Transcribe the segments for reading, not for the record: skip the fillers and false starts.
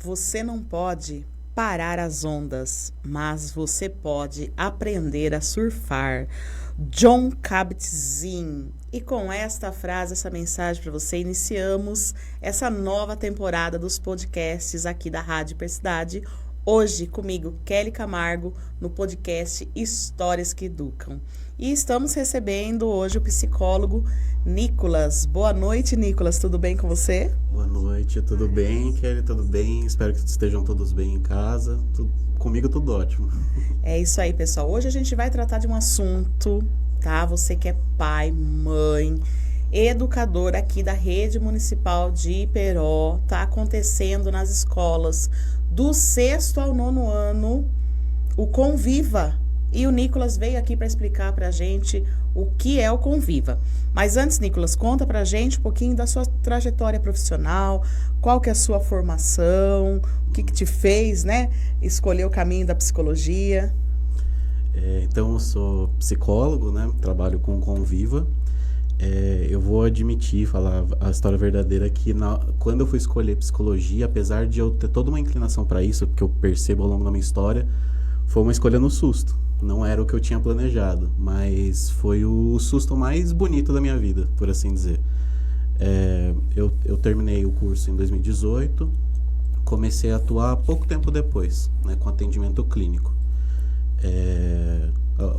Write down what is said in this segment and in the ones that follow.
Você não pode parar as ondas, mas você pode aprender a surfar. Jon Kabat-Zinn. E com esta frase, essa mensagem para você, iniciamos essa nova temporada dos podcasts aqui da Rádio Hipercidade. Hoje comigo, Kelly Camargo, no podcast Histórias que Educam. E estamos recebendo hoje o psicólogo Nicolas. Boa noite, Nicolas. Tudo bem com você? Boa noite, tudo bem, Kelly? Tudo bem? Espero que estejam todos bem em casa. Comigo tudo ótimo. É isso aí, pessoal. Hoje a gente vai tratar de um assunto, tá? Você que é pai, mãe, educador aqui da Rede Municipal de Iperó, tá acontecendo nas escolas do 6º ao 9º ano, o Conviva. E o Nicolas veio aqui para explicar para a gente o que é o Conviva. Mas antes, Nicolas, conta para a gente um pouquinho da sua trajetória profissional, qual que é a sua formação, o que te fez, né, escolher o caminho da psicologia. Então, eu sou psicólogo, né, trabalho com o Conviva. Eu vou admitir, falar a história verdadeira, que quando eu fui escolher psicologia, apesar de eu ter toda uma inclinação para isso, que eu percebo ao longo da minha história, foi uma escolha no susto. Não era o que eu tinha planejado, mas foi o susto mais bonito da minha vida, por assim dizer. Eu terminei o curso em 2018, comecei a atuar pouco tempo depois, né, com atendimento clínico.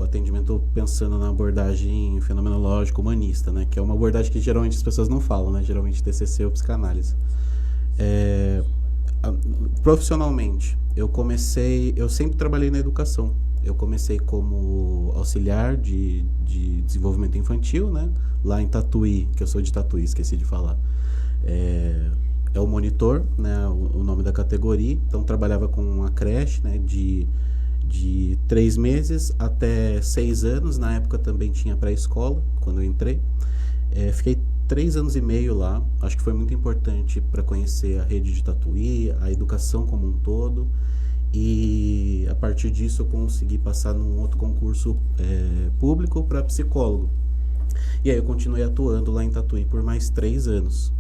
Atendimento pensando na abordagem fenomenológica humanista, né, que é uma abordagem que geralmente as pessoas não falam, né, geralmente TCC ou psicanálise. Profissionalmente, eu sempre trabalhei na educação. Eu comecei como auxiliar de desenvolvimento infantil, né, lá em Tatuí, que eu sou de Tatuí, esqueci de falar. É o monitor, né, o nome da categoria. Então, trabalhava com uma creche, né, de 3 meses até 6 anos. Na época também tinha pré-escola, quando eu entrei. Fiquei 3 anos e meio lá. Acho que foi muito importante para conhecer a rede de Tatuí, a educação como um todo. E a partir disso eu consegui passar num outro concurso público para psicólogo. E aí eu continuei atuando lá em Tatuí por mais 3 anos,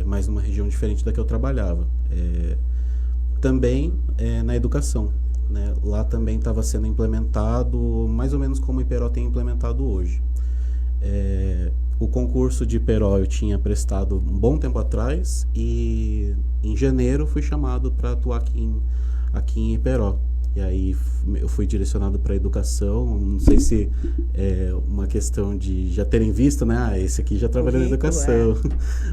mas numa região diferente da que eu trabalhava. Também na educação, né? Lá também estava sendo implementado, mais ou menos como o Iperó tem implementado hoje. O concurso de Iperó eu tinha prestado um bom tempo atrás e em janeiro fui chamado para atuar aqui em Iperó. E aí eu fui direcionado para educação. Não sei se é uma questão de já terem visto, né? Esse aqui já trabalhou na educação.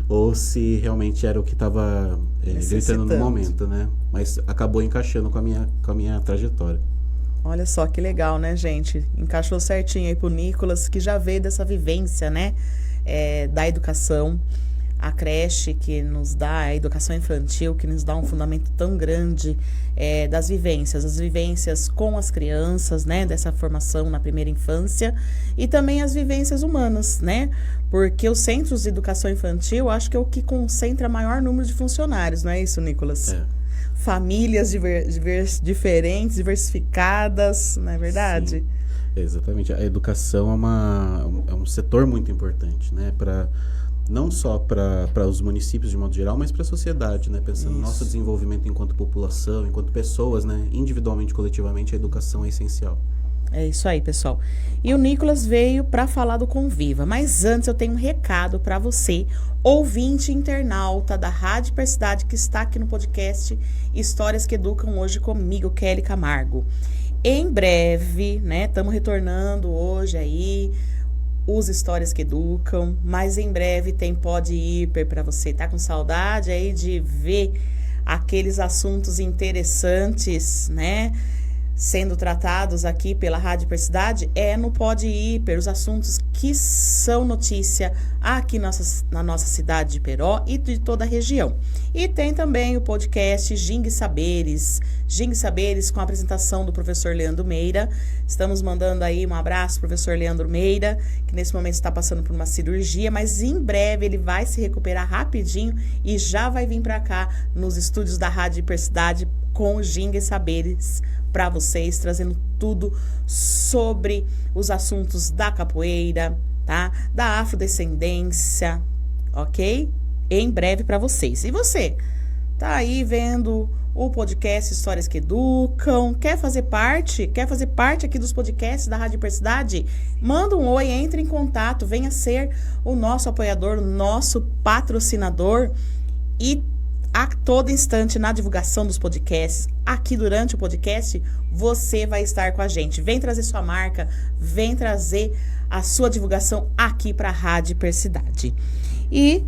Ou se realmente era o que estava gritando no momento, né? Mas acabou encaixando com a minha trajetória. Olha só que legal, né, gente? Encaixou certinho aí pro Nicolas, que já veio dessa vivência, né, da educação. A creche que nos dá, a educação infantil que nos dá um fundamento tão grande das vivências, as vivências com as crianças, né, dessa formação na primeira infância, e também as vivências humanas, né, porque os centros de educação infantil, acho que é o que concentra maior número de funcionários, não é isso, Nicolas? Famílias diferentes, diversificadas, não é verdade? Sim, exatamente. A educação é um setor muito importante, né, não só para os municípios de modo geral, mas para a sociedade, né? Pensando no nosso desenvolvimento enquanto população, enquanto pessoas, né? Individualmente, coletivamente, a educação é essencial. É isso aí, pessoal. E o Nicolas veio para falar do Conviva, mas antes eu tenho um recado para você, ouvinte internauta da Rádio Hipercidade, que está aqui no podcast Histórias que Educam, hoje comigo, Kelly Camargo. Em breve, né? Estamos retornando hoje aí os Histórias que Educam, mas em breve tem Pod Hiper para você. Tá com saudade aí de ver aqueles assuntos interessantes, né, sendo tratados aqui pela Rádio Hipercidade? No Pod Hiper, os assuntos que são notícia aqui na nossa cidade de Iperó e de toda a região. E tem também o podcast Gingue Saberes com a apresentação do professor Leandro Meira. Estamos mandando aí um abraço pro professor Leandro Meira, que nesse momento está passando por uma cirurgia, mas em breve ele vai se recuperar rapidinho e já vai vir para cá nos estúdios da Rádio Hipercidade com o Gingue Saberes para vocês, trazendo tudo sobre os assuntos da capoeira, tá? Da afrodescendência, ok? Em breve para vocês. E você? tá aí vendo o podcast Histórias que Educam, quer fazer parte aqui dos podcasts da Rádio Diversidade? Manda um oi, entre em contato, venha ser o nosso apoiador, o nosso patrocinador e a todo instante na divulgação dos podcasts, aqui durante o podcast, você vai estar com a gente. Vem trazer sua marca, vem trazer a sua divulgação aqui para a Rádio Diversidade. E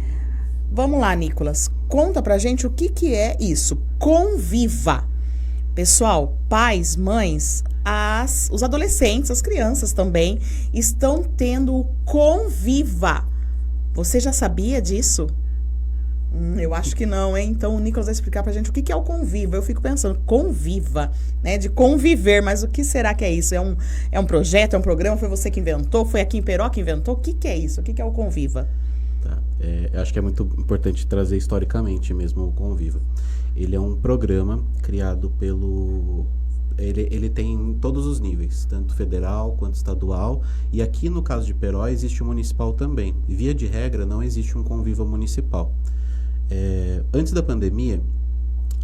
vamos lá, Nicolas, conta pra gente o que é isso, Conviva. Pessoal, pais, mães, os adolescentes, as crianças também estão tendo o Conviva. Você já sabia disso? Eu acho que não, hein? Então o Nicolas vai explicar pra gente o que é o Conviva. Eu fico pensando, Conviva, né? De conviver, mas o que será que é isso? É um projeto, é um programa? Foi você que inventou? Foi aqui em Peró que inventou? O que é isso? O que é o Conviva? Tá. Acho que é muito importante trazer historicamente mesmo o Conviva. Ele é um programa criado pelo... Ele tem em todos os níveis, tanto federal quanto estadual. E aqui no caso de Peró existe um municipal também. Via de regra não existe um Conviva municipal. Antes da pandemia,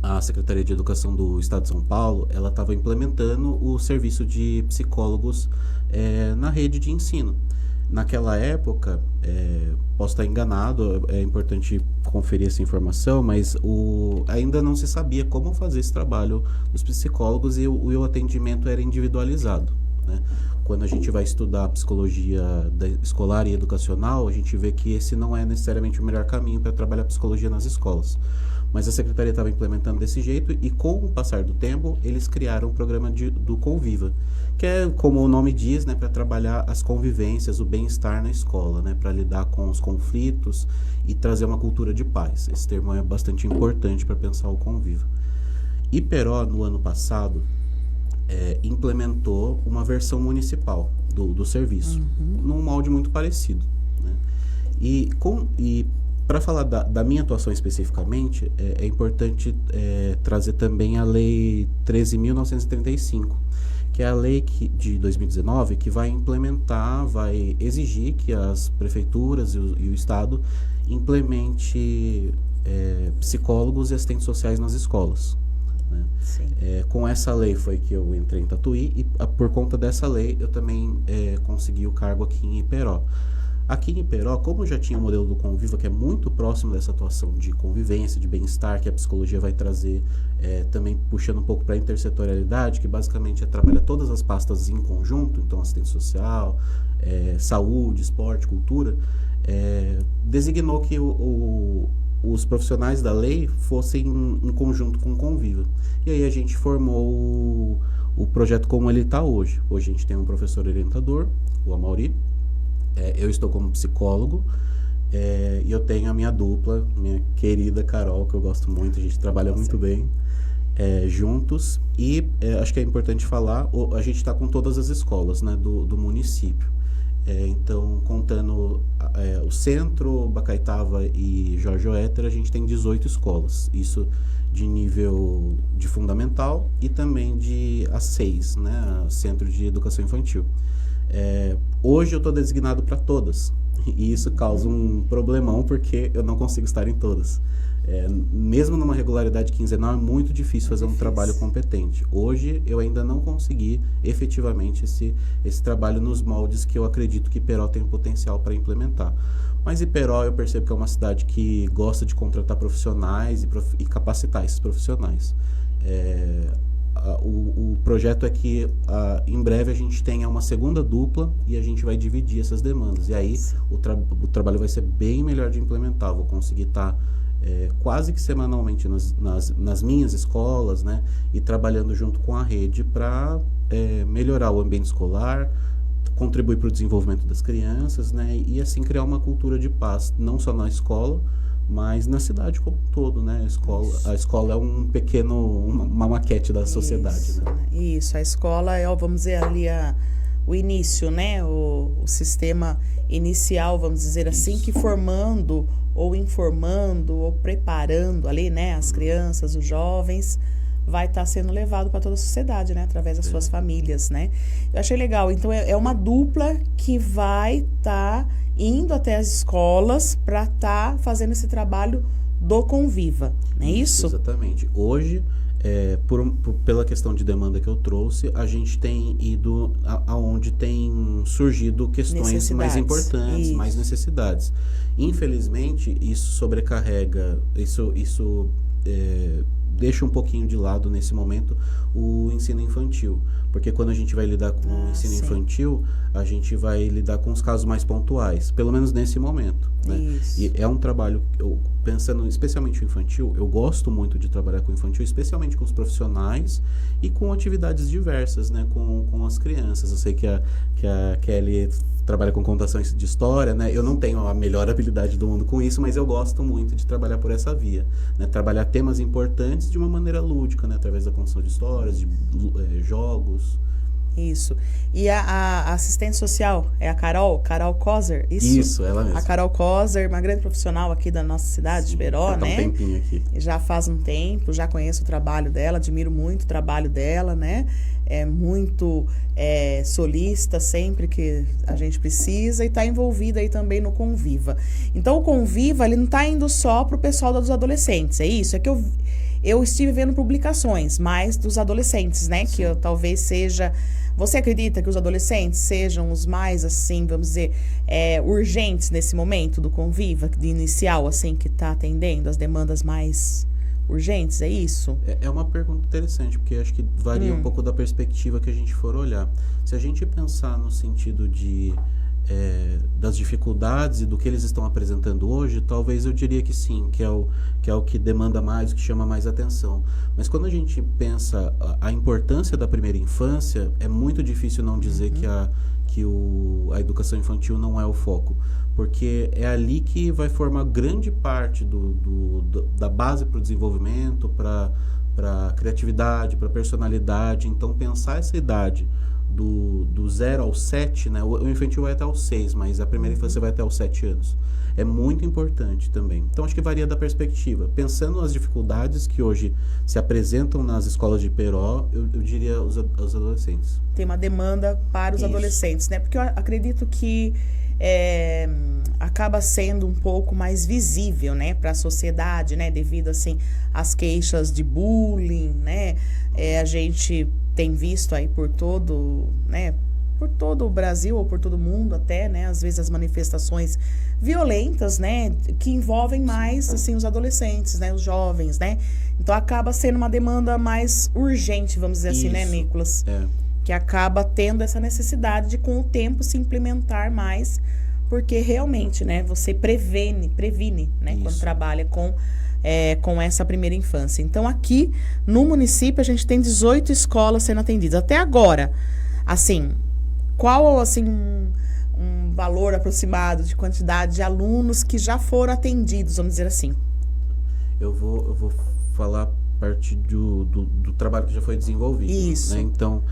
a Secretaria de Educação do Estado de São Paulo, ela estava implementando o serviço de psicólogos na rede de ensino. Naquela época, posso estar enganado, é importante conferir essa informação, mas ainda não se sabia como fazer esse trabalho dos psicólogos e o atendimento era individualizado, né? Quando a gente vai estudar psicologia escolar e educacional, a gente vê que esse não é necessariamente o melhor caminho para trabalhar psicologia nas escolas. Mas a Secretaria estava implementando desse jeito e, com o passar do tempo, eles criaram o programa do Conviva, que é, como o nome diz, né, para trabalhar as convivências, o bem-estar na escola, né, para lidar com os conflitos e trazer uma cultura de paz. Esse termo é bastante importante para pensar o Conviva. E Peró, no ano passado, implementou uma versão municipal do serviço, num molde muito parecido, né? E para falar da minha atuação especificamente, é importante trazer também a Lei 13.935, que é a lei de 2019 que vai exigir que as prefeituras e o Estado implemente psicólogos e assistentes sociais nas escolas, né? Com essa lei foi que eu entrei em Tatuí e por conta dessa lei eu também consegui o cargo aqui em Iperó. Aqui em Iperó, como já tinha o modelo do Conviva, que é muito próximo dessa atuação de convivência, de bem-estar, que a psicologia vai trazer, também puxando um pouco para a intersetorialidade, que basicamente trabalha todas as pastas em conjunto, então assistente social, saúde, esporte, cultura, designou que os profissionais da lei fossem em conjunto com o Conviva. E aí a gente formou o projeto como ele está hoje. Hoje a gente tem um professor orientador, o Amauri. Eu estou como psicólogo e eu tenho a minha dupla, minha querida Carol, que eu gosto muito, a gente trabalha muito bem juntos. E acho que é importante falar, a gente está com todas as escolas, né, do município. Então, contando o Centro, Bacaitava e Jorge Oeter, a gente tem 18 escolas. Isso de nível de fundamental e também de A6, né, Centro de Educação Infantil. Hoje eu estou designado para todas e isso causa um problemão porque eu não consigo estar em todas. Mesmo numa regularidade quinzenal é muito difícil fazer um trabalho competente. Hoje eu ainda não consegui efetivamente esse trabalho nos moldes que eu acredito que Iperó tem potencial para implementar. Mas Iperó eu percebo que é uma cidade que gosta de contratar profissionais e capacitar esses profissionais. O projeto é que em breve a gente tenha uma segunda dupla e a gente vai dividir essas demandas. E aí o trabalho vai ser bem melhor de implementar. Vou conseguir estar quase que semanalmente nas minhas escolas, né, e trabalhando junto com a rede para melhorar o ambiente escolar, contribuir para o desenvolvimento das crianças, né, e assim criar uma cultura de paz, não só na escola, mas na cidade como um todo, né? A escola é uma maquete da sociedade, isso, né? Isso, a escola é, vamos dizer, ali o início, né? O sistema inicial, vamos dizer assim, que formando ou informando ou preparando ali, né? As crianças, os jovens, vai estar sendo levado para toda a sociedade, né? Através das suas famílias, né? Eu achei legal. Então, é uma dupla que vai estar indo até as escolas para estar fazendo esse trabalho do Conviva, não é isso? Exatamente. Hoje, pela questão de demanda que eu trouxe, a gente tem ido aonde tem surgido questões mais importantes, mais necessidades. Infelizmente, isso sobrecarrega, deixa um pouquinho de lado nesse momento o ensino infantil, porque quando a gente vai lidar com o ensino infantil, a gente vai lidar com os casos mais pontuais, pelo menos nesse momento, né? E é um trabalho, pensando especialmente o infantil, eu gosto muito de trabalhar com o infantil, especialmente com os profissionais e com atividades diversas, né, com as crianças. Eu sei que a Kelly trabalha com contações de história, né? Eu não tenho a melhor habilidade do mundo com isso, mas eu gosto muito de trabalhar por essa via, né? Trabalhar temas importantes de uma maneira lúdica, né? Através da contação de histórias, de jogos. Isso. E a assistente social é a Carol Kozer? Isso, ela mesma. A Carol Kozer, uma grande profissional aqui da nossa cidade, de Beró, né? Tá um tempinho aqui. Já faz um tempo, já conheço o trabalho dela, admiro muito o trabalho dela, né? É muito solista sempre que a gente precisa e está envolvida aí também no Conviva. Então, o Conviva, ele não está indo só para o pessoal dos adolescentes, é isso? É que eu estive vendo publicações mais dos adolescentes, né? Que talvez seja... Você acredita que os adolescentes sejam os mais, assim, vamos dizer, urgentes nesse momento do Conviva, de inicial, assim, que está atendendo as demandas mais urgentes, é isso? É uma pergunta interessante, porque acho que varia um pouco da perspectiva que a gente for olhar. Se a gente pensar no sentido das dificuldades e do que eles estão apresentando hoje, talvez eu diria que sim, que é o que demanda mais, o que chama mais atenção. Mas quando a gente pensa a importância da primeira infância, é muito difícil não dizer que a educação infantil não é o foco, porque é ali que vai formar grande parte da base para o desenvolvimento, para a criatividade, para a personalidade. Então, pensar essa idade do 0 ao 7, né? O infantil vai até os 6, mas a primeira infância vai até os 7 anos. É muito importante também. Então, acho que varia da perspectiva. Pensando nas dificuldades que hoje se apresentam nas escolas de Peró, eu diria os adolescentes. Tem uma demanda para os adolescentes, né? Porque eu acredito que acaba sendo um pouco mais visível, né, para a sociedade, né, devido assim às queixas de bullying, né? A gente tem visto aí por todo, né, por todo o Brasil ou por todo o mundo até, né, às vezes as manifestações violentas, né, que envolvem mais assim os adolescentes, né, os jovens, né? Então acaba sendo uma demanda mais urgente, vamos dizer assim, né, Nicolas? Que acaba tendo essa necessidade de, com o tempo, se implementar mais, porque realmente, né, você previne, né, quando trabalha com essa primeira infância. Então, aqui no município, a gente tem 18 escolas sendo atendidas. Até agora, assim, qual, assim, um valor aproximado de quantidade de alunos que já foram atendidos, vamos dizer assim? Eu vou falar a partir do trabalho que já foi desenvolvido. Isso. Né? Então,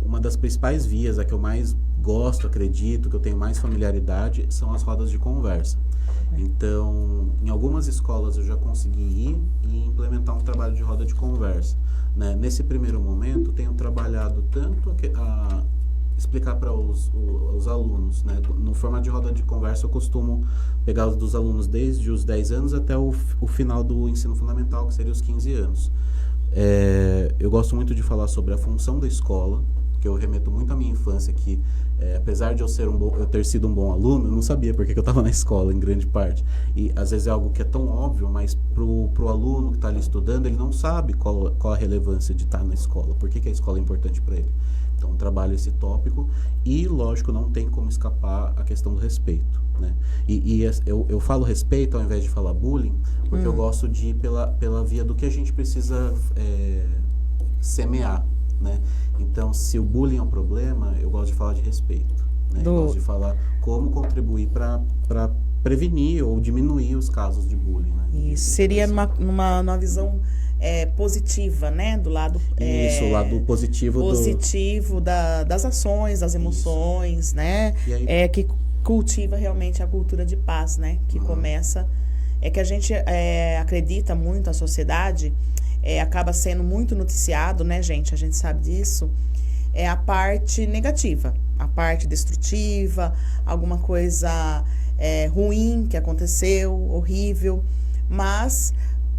uma das principais vias, a que eu mais gosto, acredito, que eu tenho mais familiaridade, são as rodas de conversa. Então, em algumas escolas eu já consegui ir e implementar um trabalho de roda de conversa. Né? Nesse primeiro momento, tenho trabalhado tanto a explicar para os alunos, né? No formato de roda de conversa, eu costumo pegar os dos alunos desde os 10 anos até o final do ensino fundamental, que seria os 15 anos. Eu gosto muito de falar sobre a função da escola, que eu remeto muito à minha infância, que apesar de eu ter sido um bom aluno, eu não sabia porque que eu estava na escola, em grande parte. E às vezes é algo que é tão óbvio, mas pro aluno que está ali estudando, ele não sabe qual a relevância de estar na escola, por que a escola é importante para ele. Então, trabalho esse tópico e, lógico, não tem como escapar a questão do respeito, né? Eu falo respeito ao invés de falar bullying, porque eu gosto de ir pela via do que a gente precisa semear, né? Então, se o bullying é um problema, eu gosto de falar de respeito, né? Eu gosto de falar como contribuir para prevenir ou diminuir os casos de bullying, né? Isso, seria numa visão positiva, né? Do lado... Isso, o lado positivo das ações, das emoções, isso, né? Aí... que cultiva realmente a cultura de paz, né? Que começa... que a gente acredita muito, a sociedade acaba sendo muito noticiado, né, gente? A gente sabe disso. É a parte negativa, a parte destrutiva, alguma coisa ruim que aconteceu, horrível. mas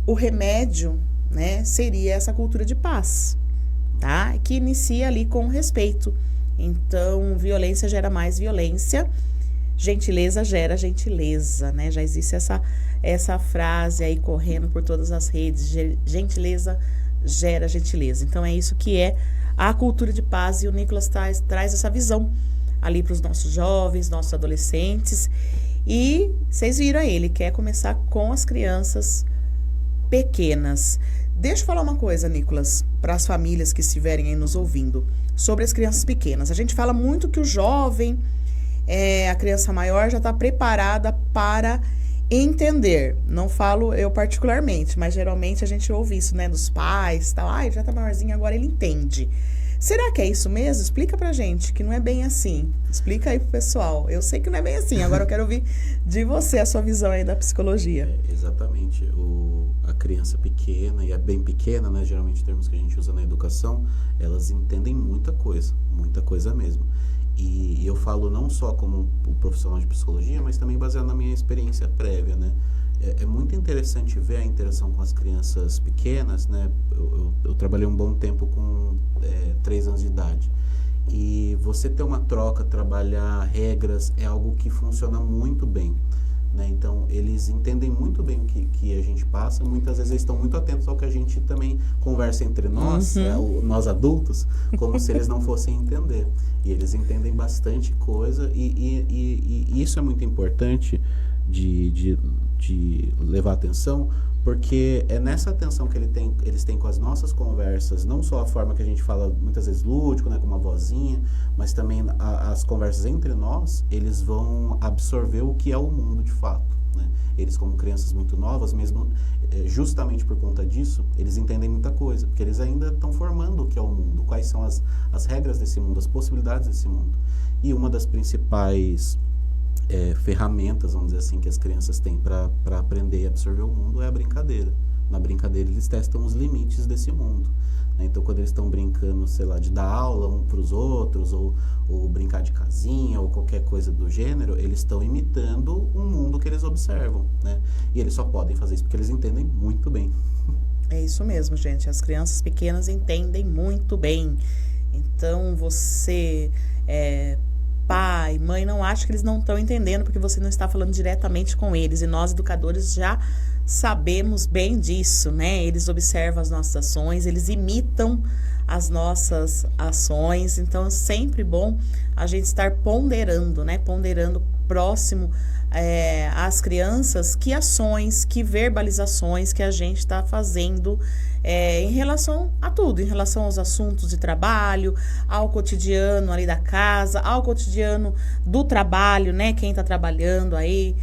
o remédio, né, seria essa cultura de paz, tá? Que inicia ali com respeito. Então, violência gera mais violência, gentileza gera gentileza, né? Já existe essa frase aí correndo por todas as redes, gentileza gera gentileza. Então, é isso que é a cultura de paz, e o Nicolas traz essa visão ali para os nossos jovens, nossos adolescentes. E vocês viram aí, ele quer começar com as crianças pequenas. Deixa eu falar uma coisa, Nicolas, para as famílias que estiverem aí nos ouvindo, sobre as crianças pequenas. A gente fala muito que o jovem, a criança maior, já está preparada para entender. Não falo eu particularmente, mas geralmente a gente ouve isso, né, dos pais, tal. Já está maiorzinho, agora ele entende. Será que é isso mesmo? Explica pra gente, que não é bem assim. Explica aí pro pessoal. Eu sei que não é bem assim, agora eu quero ouvir de você a sua visão aí da psicologia. Exatamente. A criança pequena, e é bem pequena, né? Geralmente termos que a gente usa na educação, elas entendem muita coisa mesmo. E eu falo não só como o profissional de psicologia, mas também baseado na minha experiência prévia, né? É muito interessante ver a interação com as crianças pequenas, né? Eu trabalhei um bom tempo com 3 anos de idade. E você ter uma troca, trabalhar regras, é algo que funciona muito bem, né? Então, eles entendem muito bem o que a gente passa. Muitas vezes eles estão muito atentos ao que a gente também conversa entre nós, nós adultos, como se eles não fossem entender. E eles entendem bastante coisa, e isso é muito importante de levar atenção, porque é nessa atenção que eles têm com as nossas conversas, não só a forma que a gente fala muitas vezes lúdico, né, com uma vozinha, mas também as conversas entre nós, eles vão absorver o que é o mundo de fato, né? Eles, como crianças muito novas, mesmo justamente por conta disso, eles entendem muita coisa, porque eles ainda estão formando o que é o mundo, quais são as regras desse mundo, as possibilidades desse mundo. E uma das principais ferramentas, vamos dizer assim, que as crianças têm para aprender e absorver o mundo é a brincadeira. Na brincadeira eles testam os limites desse mundo, né? Então, quando eles estão brincando, sei lá, de dar aula um para os outros, ou brincar de casinha, ou qualquer coisa do gênero, eles estão imitando um mundo que eles observam, né? E eles só podem fazer isso porque eles entendem muito bem. É isso mesmo, gente. As crianças pequenas entendem muito bem. Então, você... pai, mãe, não acha que eles não estão entendendo porque você não está falando diretamente com eles. E nós, educadores, já sabemos bem disso, né? Eles observam as nossas ações, eles imitam as nossas ações. Então, é sempre bom a gente estar ponderando, né? Ponderando próximo às crianças que ações, que verbalizações que a gente está fazendo em relação a tudo, em relação aos assuntos de trabalho, ao cotidiano ali da casa, ao cotidiano do trabalho, né? Quem está trabalhando aí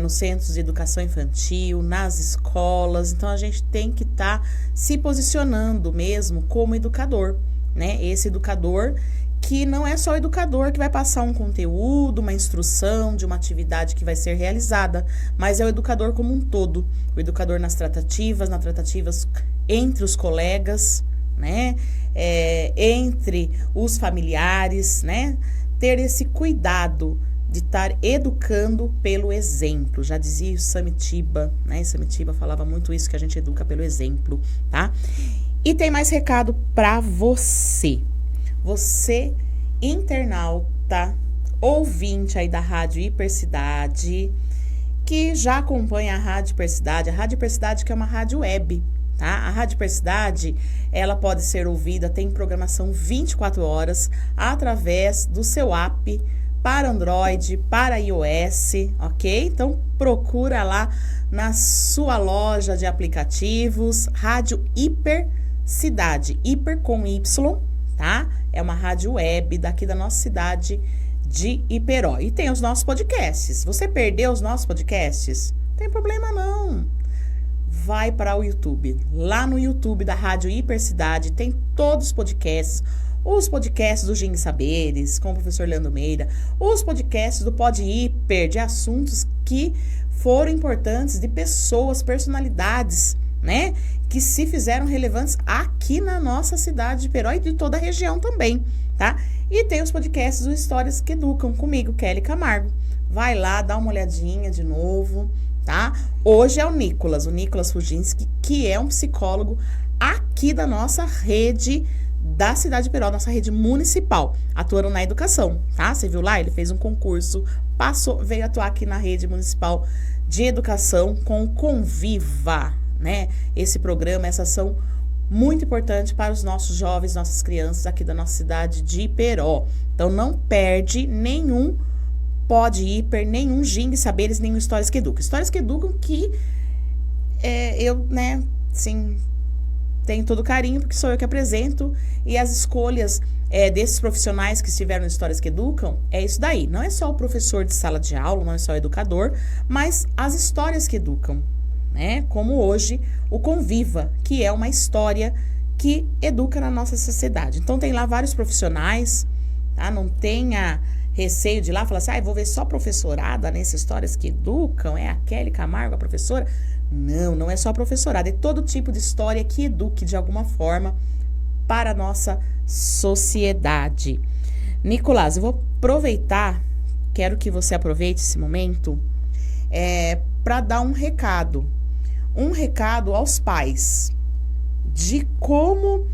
nos centros de educação infantil, nas escolas. Então, a gente tem que estar se posicionando mesmo como educador, né? Esse educador que não é só o educador que vai passar um conteúdo, uma instrução de uma atividade que vai ser realizada, mas é o educador como um todo. O educador nas tratativas entre os colegas, né? Entre os familiares, né? Ter esse cuidado de estar educando pelo exemplo. Já dizia o Samitiba, né? Samitiba falava muito isso, que a gente educa pelo exemplo, tá? E tem mais recado para você. Você, internauta, ouvinte aí da Rádio Hipercidade, que já acompanha a Rádio Hipercidade que é uma rádio web, tá? A Rádio Hipercidade, ela pode ser ouvida, tem programação 24 horas através do seu app para Android, para iOS, ok? Então, procura lá na sua loja de aplicativos, Rádio Hipercidade, hiper com Y, tá? É uma rádio web daqui da nossa cidade de Iperó. E tem os nossos podcasts. Você perdeu os nossos podcasts? Não tem problema não. Vai para o YouTube. Lá no YouTube da Rádio Hipercidade tem todos os podcasts. Os podcasts do Ging Saberes, com o professor Leandro Meira. Os podcasts do Pod Hiper, de assuntos que foram importantes, de pessoas, personalidades, né? Que se fizeram relevantes aqui na nossa cidade de Iperó e de toda a região também, tá? E tem os podcasts do Histórias que Educam, comigo, Kelly Camargo. vai lá, dá uma olhadinha de novo, tá? Hoje é o Nicolas Fujinski, que é um psicólogo aqui da nossa rede da cidade de Peró, nossa rede municipal, atuando na educação, tá? Você viu lá? Ele fez um concurso, veio atuar aqui na rede municipal de educação com o Conviva, né? Esse programa, essa ação muito importante para os nossos jovens, nossas crianças aqui da nossa cidade de Peró. Então, não perde nenhum Pode Hiper, nenhum Ging Saberes, nenhum Histórias que Educam. Histórias que Educam que eu, né, sim, tenho todo carinho, porque sou eu que apresento, e as escolhas desses profissionais que estiveram em Histórias que Educam, é isso daí. Não é só o professor de sala de aula, não é só o educador, mas as histórias que educam, né? Como hoje o Conviva, que é uma história que educa na nossa sociedade. Então tem lá vários profissionais, tá? Não tenha receio de ir lá falar assim, vou ver só professorada nessas Histórias que Educam, é a Kelly Camargo a professora. Não, não é só professorada, é todo tipo de história que eduque de alguma forma para a nossa sociedade. Nicolás, eu vou aproveitar, quero que você aproveite esse momento para dar um recado aos pais de como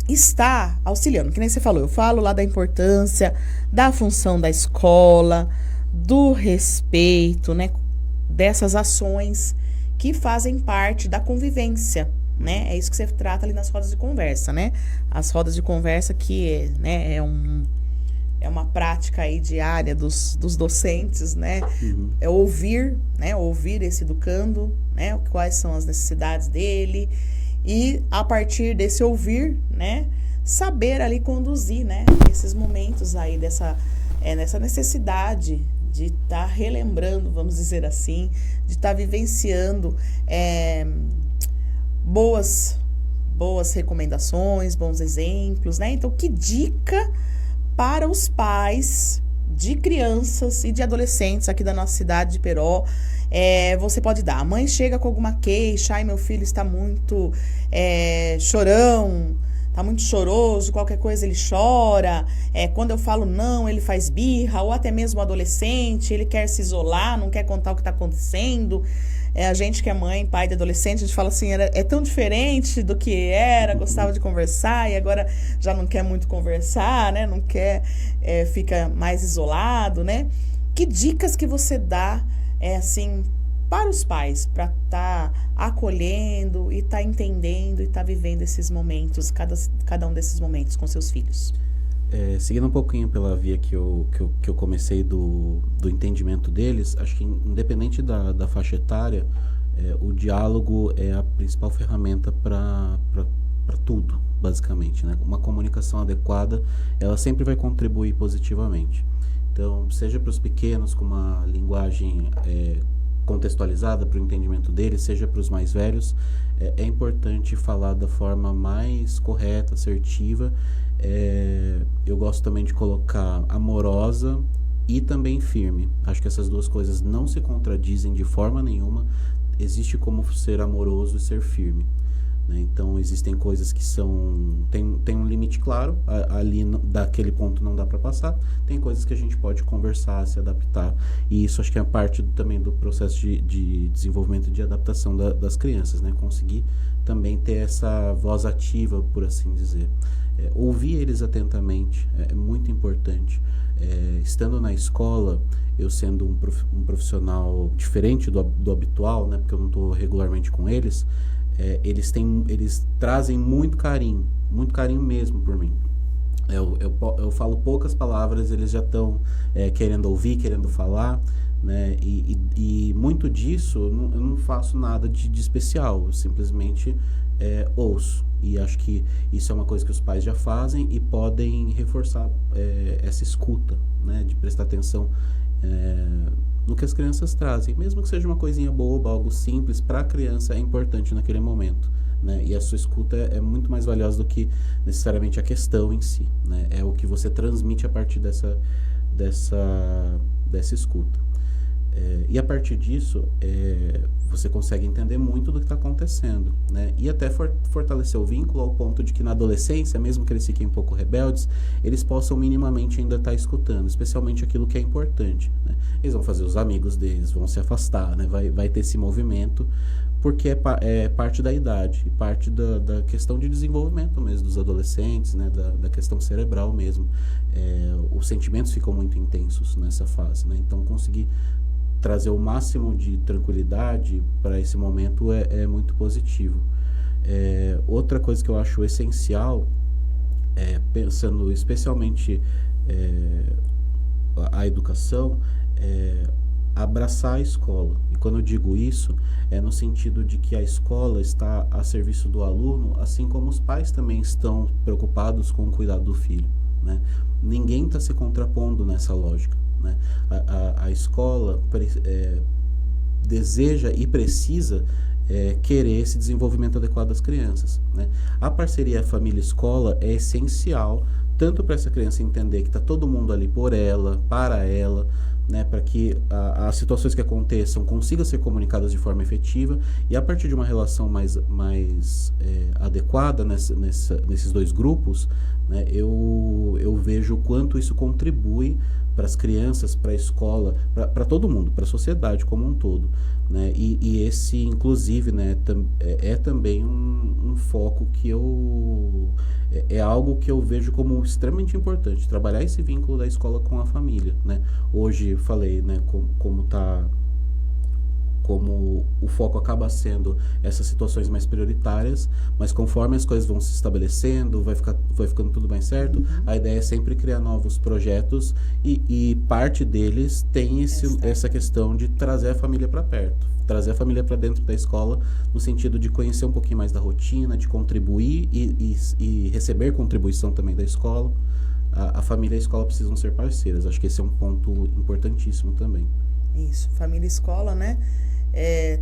está auxiliando, que nem você falou, eu falo lá da importância da função da escola, do respeito, né, dessas ações que fazem parte da convivência, né? É isso que você trata ali nas rodas de conversa, né? As rodas de conversa que, né, é uma prática aí diária dos docentes, né? Uhum. É ouvir, né? Ouvir esse educando, né? Quais são as necessidades dele e, a partir desse ouvir, né? Saber ali conduzir, né? Esses momentos aí nessa necessidade de estar relembrando, vamos dizer assim, de estar vivenciando boas recomendações, bons exemplos, né? Então, que dica para os pais de crianças e de adolescentes aqui da nossa cidade de Peró você pode dar? A mãe chega com alguma queixa, meu filho está muito chorão, tá muito choroso, qualquer coisa ele chora, quando eu falo não, ele faz birra, ou até mesmo o adolescente, ele quer se isolar, não quer contar o que está acontecendo. A gente que é mãe, pai de adolescente, a gente fala assim, é tão diferente do que era, gostava de conversar e agora já não quer muito conversar, né? Não quer, fica mais isolado, né? Que dicas que você dá, assim, para os pais, para estar acolhendo e estar entendendo e estar vivendo esses momentos, cada um desses momentos com seus filhos? Seguindo um pouquinho pela via que eu comecei do entendimento deles, acho que independente da faixa etária, o diálogo é a principal ferramenta para tudo, basicamente, né? Uma comunicação adequada, ela sempre vai contribuir positivamente. Então, seja para os pequenos com uma linguagem contextualizada para o entendimento deles, seja para os mais velhos, é importante falar da forma mais correta, assertiva. Eu gosto também de colocar amorosa e também firme. Acho que essas duas coisas não se contradizem de forma nenhuma. Existe como ser amoroso e ser firme, né? Então existem coisas que tem um limite claro, ali daquele ponto não dá para passar. Tem coisas que a gente pode conversar, se adaptar, e isso acho que é parte também do processo de desenvolvimento de adaptação das crianças, né? Conseguir também ter essa voz ativa, por assim dizer. Ouvir eles atentamente é muito importante. Estando na escola, eu sendo um profissional diferente do habitual, né, porque eu não estou regularmente com eles, eles trazem muito carinho mesmo por mim. Eu falo poucas palavras, eles já estão querendo ouvir, querendo falar, né? E muito disso eu não faço nada de especial, eu simplesmente ouço. E acho que isso é uma coisa que os pais já fazem e podem reforçar essa escuta, né? De prestar atenção no que as crianças trazem, mesmo que seja uma coisinha boba, algo simples, para a criança é importante naquele momento, né? E a sua escuta é muito mais valiosa do que necessariamente a questão em si, né? É o que você transmite a partir dessa escuta. E a partir disso, você consegue entender muito do que está acontecendo, né? E até fortalecer o vínculo ao ponto de que na adolescência, mesmo que eles fiquem um pouco rebeldes, eles possam minimamente ainda estar escutando, especialmente aquilo que é importante, né? Eles vão fazer os amigos deles, vão se afastar, né? Vai ter esse movimento, porque é parte da idade, parte da questão de desenvolvimento mesmo dos adolescentes, né? Da questão cerebral mesmo. Os sentimentos ficam muito intensos nessa fase, né? Então, conseguir trazer o máximo de tranquilidade para esse momento é muito positivo. Outra coisa que eu acho essencial, pensando especialmente a educação, abraçar a escola. E quando eu digo isso, é no sentido de que a escola está a serviço do aluno, assim como os pais também estão preocupados com o cuidado do filho, né? Ninguém está se contrapondo nessa lógica, né? A escola deseja e precisa querer esse desenvolvimento adequado das crianças, né? A parceria família-escola é essencial, tanto para essa criança entender que está todo mundo ali por ela, para ela, né, para que as situações que aconteçam consigam ser comunicadas de forma efetiva, e a partir de uma relação mais adequada nesses dois grupos, né, eu vejo o quanto isso contribui para as crianças, para a escola, para todo mundo, para a sociedade como um todo, né? E esse, inclusive, né, é também um foco que é algo que eu vejo como extremamente importante, trabalhar esse vínculo da escola com a família, né? Hoje falei, né, como o foco acaba sendo essas situações mais prioritárias, mas conforme as coisas vão se estabelecendo, vai ficando tudo bem certo, a ideia é sempre criar novos projetos e parte deles tem essa questão de trazer a família para perto, trazer a família para dentro da escola, no sentido de conhecer um pouquinho mais da rotina, de contribuir e receber contribuição também da escola. A família e a escola precisam ser parceiras, acho que esse é um ponto importantíssimo também. Isso, família e escola, né?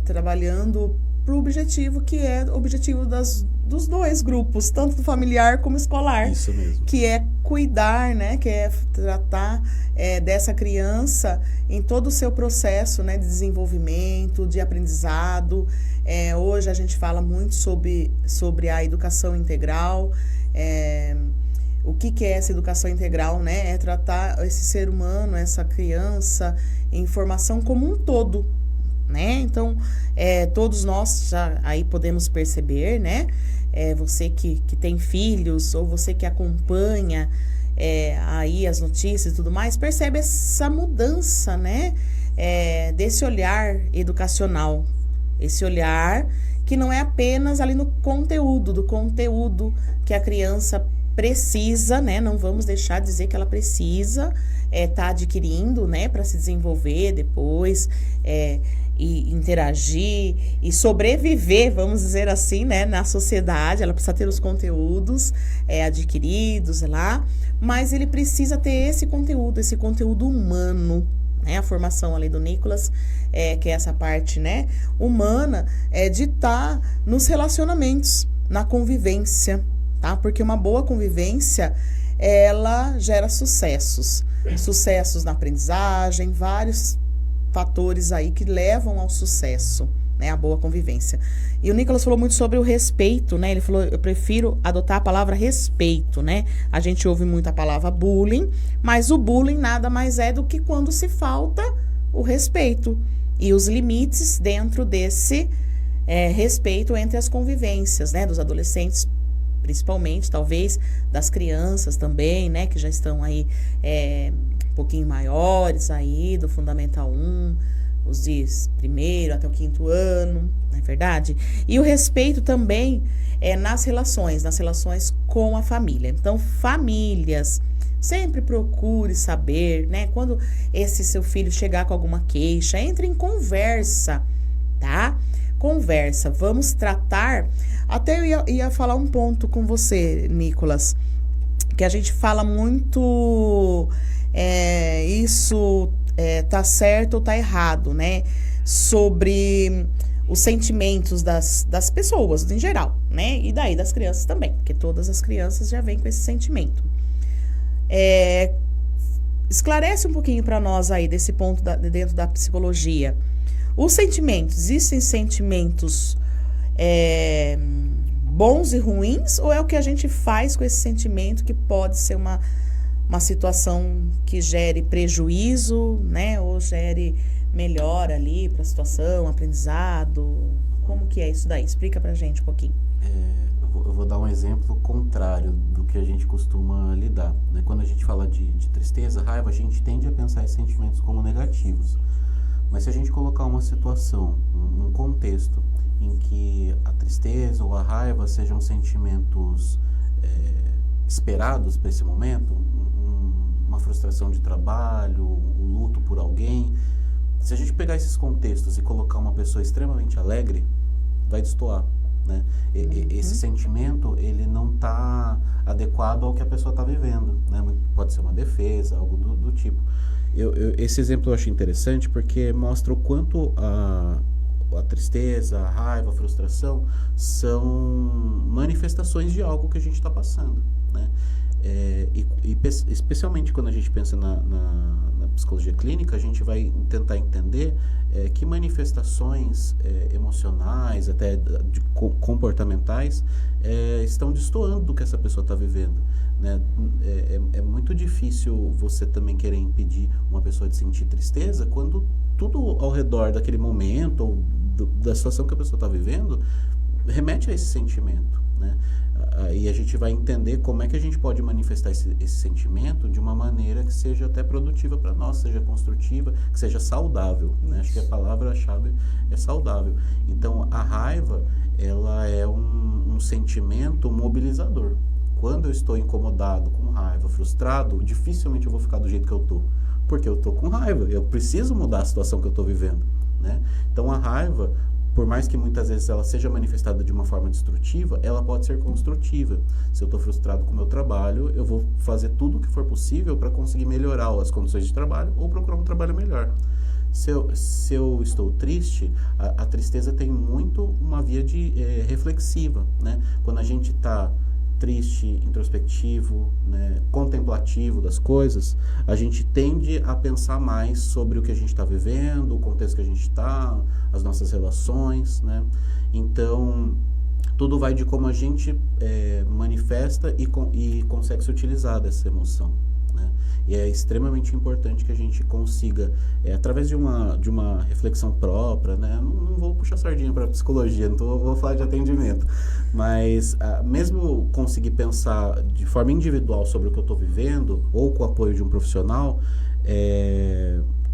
Trabalhando para o objetivo que é o objetivo dos dois grupos, tanto do familiar como escolar. Isso mesmo. Que é cuidar, né? Que é tratar dessa criança em todo o seu processo, né? De desenvolvimento, de aprendizado. Hoje a gente fala muito sobre a educação integral. O que é essa educação integral, né? É tratar esse ser humano, essa criança, em formação como um todo, né? Então, todos nós já aí podemos perceber, né? Você que tem filhos, ou você que acompanha aí as notícias e tudo mais, percebe essa mudança, né? Desse olhar educacional. Esse olhar que não é apenas ali no conteúdo, do conteúdo que a criança precisa, né? Não vamos deixar de dizer que ela precisa tá adquirindo, né? Para se desenvolver depois, e interagir e sobreviver, vamos dizer assim, né? Na sociedade, ela precisa ter os conteúdos adquiridos lá, mas ele precisa ter esse conteúdo humano, né? A formação ali do Nicolas, que é essa parte, né? Humana, de estar nos relacionamentos, na convivência, tá? Porque uma boa convivência, ela gera sucessos na aprendizagem, vários fatores aí que levam ao sucesso, né? A boa convivência. E o Nicolas falou muito sobre o respeito, né? Ele falou, eu prefiro adotar a palavra respeito, né? A gente ouve muito a palavra bullying, mas o bullying nada mais é do que quando se falta o respeito e os limites dentro desse respeito entre as convivências, né? Dos adolescentes, principalmente, talvez das crianças também, né, que já estão aí um pouquinho maiores aí, do Fundamental 1, os de primeiro até o 5º ano, não é verdade? E o respeito também nas relações com a família. Então, famílias, sempre procure saber, né, quando esse seu filho chegar com alguma queixa, entre em conversa, tá? Conversa, vamos tratar. Até eu ia falar um ponto com você, Nicolas, que a gente fala muito isso tá certo ou tá errado, né? Sobre os sentimentos das pessoas em geral, né? E daí das crianças também, porque todas as crianças já vêm com esse sentimento. esclarece um pouquinho para nós aí desse ponto dentro da psicologia. Os sentimentos, existem sentimentos bons e ruins, ou é o que a gente faz com esse sentimento que pode ser uma situação que gere prejuízo, né? Ou gere melhora ali para a situação, aprendizado? Como que é isso daí? Explica pra gente um pouquinho. Eu vou dar um exemplo contrário do que a gente costuma lidar, né? Quando a gente fala de tristeza, raiva, a gente tende a pensar esses sentimentos como negativos. Mas se a gente colocar uma situação, um contexto em que a tristeza ou a raiva sejam sentimentos esperados para esse momento, uma frustração de trabalho, um luto por alguém, se a gente pegar esses contextos e colocar uma pessoa extremamente alegre, vai destoar, né? Esse sentimento, ele não está adequado ao que a pessoa está vivendo, né? Pode ser uma defesa, algo do tipo. Esse exemplo eu acho interessante porque mostra o quanto a tristeza, a raiva, a frustração são manifestações de algo que a gente está passando, né? Especialmente quando a gente pensa na psicologia clínica, a gente vai tentar entender que manifestações emocionais, até comportamentais, estão destoando do que essa pessoa está vivendo, né? É muito difícil você também querer impedir uma pessoa de sentir tristeza quando tudo ao redor daquele momento ou da situação que a pessoa está vivendo remete a esse sentimento, né? Aí a gente vai entender como é que a gente pode manifestar esse sentimento de uma maneira que seja até produtiva para nós, seja construtiva, que seja saudável, né? Acho que a palavra-chave é saudável. Então, a raiva, ela é um sentimento mobilizador. Quando eu estou incomodado, com raiva, frustrado, dificilmente eu vou ficar do jeito que eu estou. Porque eu estou com raiva, eu preciso mudar a situação que eu estou vivendo, né? Então, a raiva, por mais que muitas vezes ela seja manifestada de uma forma destrutiva, ela pode ser construtiva. Se eu estou frustrado com o meu trabalho, eu vou fazer tudo o que for possível para conseguir melhorar as condições de trabalho ou procurar um trabalho melhor. Se eu estou triste, a tristeza tem muito uma via reflexiva, né? Quando a gente está triste, introspectivo, né, contemplativo das coisas, a gente tende a pensar mais sobre o que a gente está vivendo, o contexto que a gente está, as nossas relações, né? Então, tudo vai de como a gente manifesta e consegue se utilizar dessa emoção, né? E é extremamente importante que a gente consiga, através de uma reflexão própria, né? Não vou puxar sardinha para psicologia, não vou falar de atendimento, mas mesmo conseguir pensar de forma individual sobre o que eu estou vivendo, ou com o apoio de um profissional,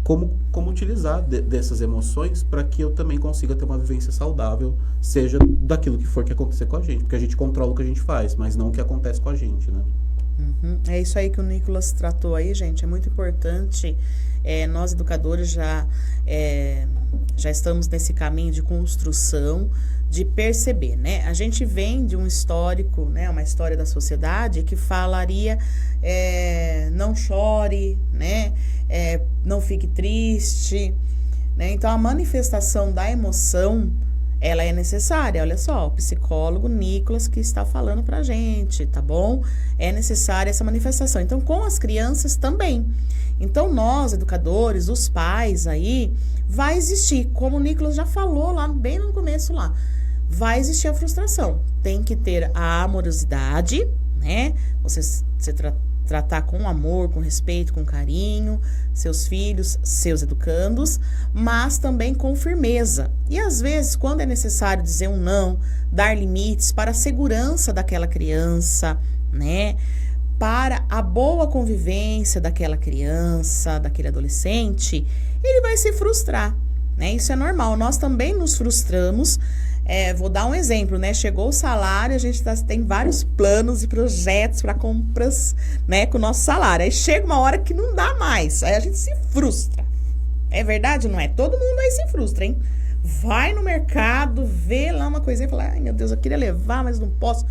como utilizar dessas emoções para que eu também consiga ter uma vivência saudável, seja daquilo que for que acontecer com a gente, porque a gente controla o que a gente faz, mas não o que acontece com a gente, né? É isso aí que o Nicolas tratou aí, gente, é muito importante. Nós educadores já estamos nesse caminho de construção, de perceber, né? A gente vem de um histórico, né? Uma história da sociedade que falaria não chore, né? Não fique triste, né? Então a manifestação da emoção, ela é necessária. Olha só, o psicólogo Nicolas que está falando pra gente, tá bom? É necessária essa manifestação. Então, com as crianças também. Então, nós, educadores, os pais aí, vai existir, como o Nicolas já falou lá, bem no começo lá, vai existir a frustração. Tem que ter a amorosidade, né? Você se tratar com amor, com respeito, com carinho, seus filhos, seus educandos, mas também com firmeza. E às vezes, quando é necessário dizer um não, dar limites para a segurança daquela criança, né? Para a boa convivência daquela criança, daquele adolescente, ele vai se frustrar, né? Isso é normal. Nós também nos frustramos. Vou dar um exemplo, né? Chegou o salário, a gente tem vários planos e projetos para compras, né? Com o nosso salário. Aí chega uma hora que não dá mais, aí a gente se frustra. É verdade, não é? Todo mundo aí se frustra, hein? Vai no mercado, vê lá uma coisinha e fala, ai meu Deus, eu queria levar, mas não posso.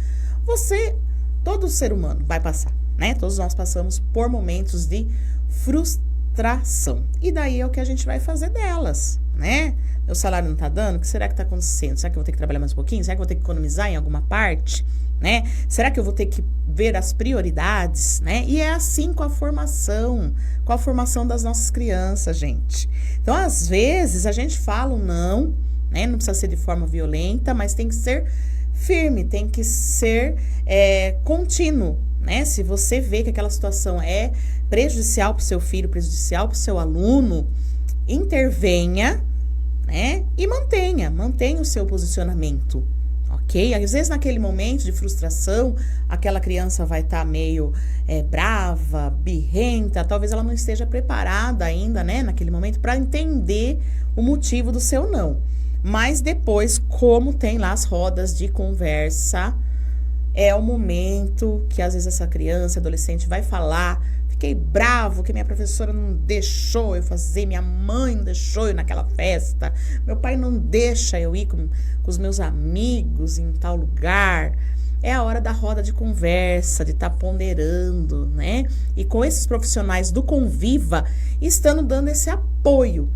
Todo ser humano vai passar, né? Todos nós passamos por momentos de frustração. E daí é o que a gente vai fazer delas, né? Meu salário não tá dando, o que será que tá acontecendo? Será que eu vou ter que trabalhar mais um pouquinho? Será que eu vou ter que economizar em alguma parte, né? Será que eu vou ter que ver as prioridades, né? E é assim com a formação das nossas crianças, gente. Então, às vezes, a gente fala um não, né? Não precisa ser de forma violenta, mas tem que ser firme, tem que ser contínuo, né? Se você vê que aquela situação é prejudicial para o seu filho, prejudicial para o seu aluno, intervenha, né? E mantenha o seu posicionamento, ok? Às vezes naquele momento de frustração, aquela criança vai estar meio brava, birrenta, talvez ela não esteja preparada ainda, né? Naquele momento para entender o motivo do seu não. Mas depois, como tem lá as rodas de conversa, é o momento que às vezes essa criança, adolescente vai falar: fiquei bravo que minha professora não deixou eu fazer, minha mãe não deixou eu ir naquela festa, meu pai não deixa eu ir com os meus amigos em tal lugar. É a hora da roda de conversa, de estar ponderando, né? E com esses profissionais do Conviva, estando dando esse apoio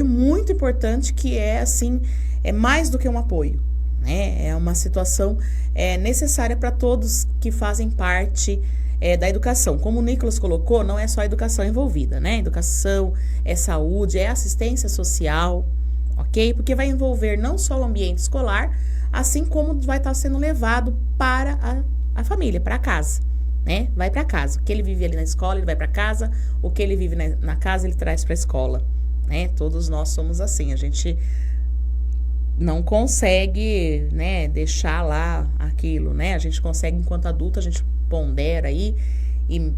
muito importante, que é assim, é mais do que um apoio, né? É uma situação necessária para todos que fazem parte da educação. Como o Nicolas colocou, não é só a educação envolvida, né? Educação é saúde, é assistência social, ok? Porque vai envolver não só o ambiente escolar, assim como vai estar sendo levado para a família, para casa, né? Vai para casa. O que ele vive ali na escola, ele vai para casa. O que ele vive na casa, ele traz para a escola, né? Todos nós somos assim. A gente não consegue, né, deixar lá aquilo, né? A gente consegue, enquanto adulto, a gente pondera aí e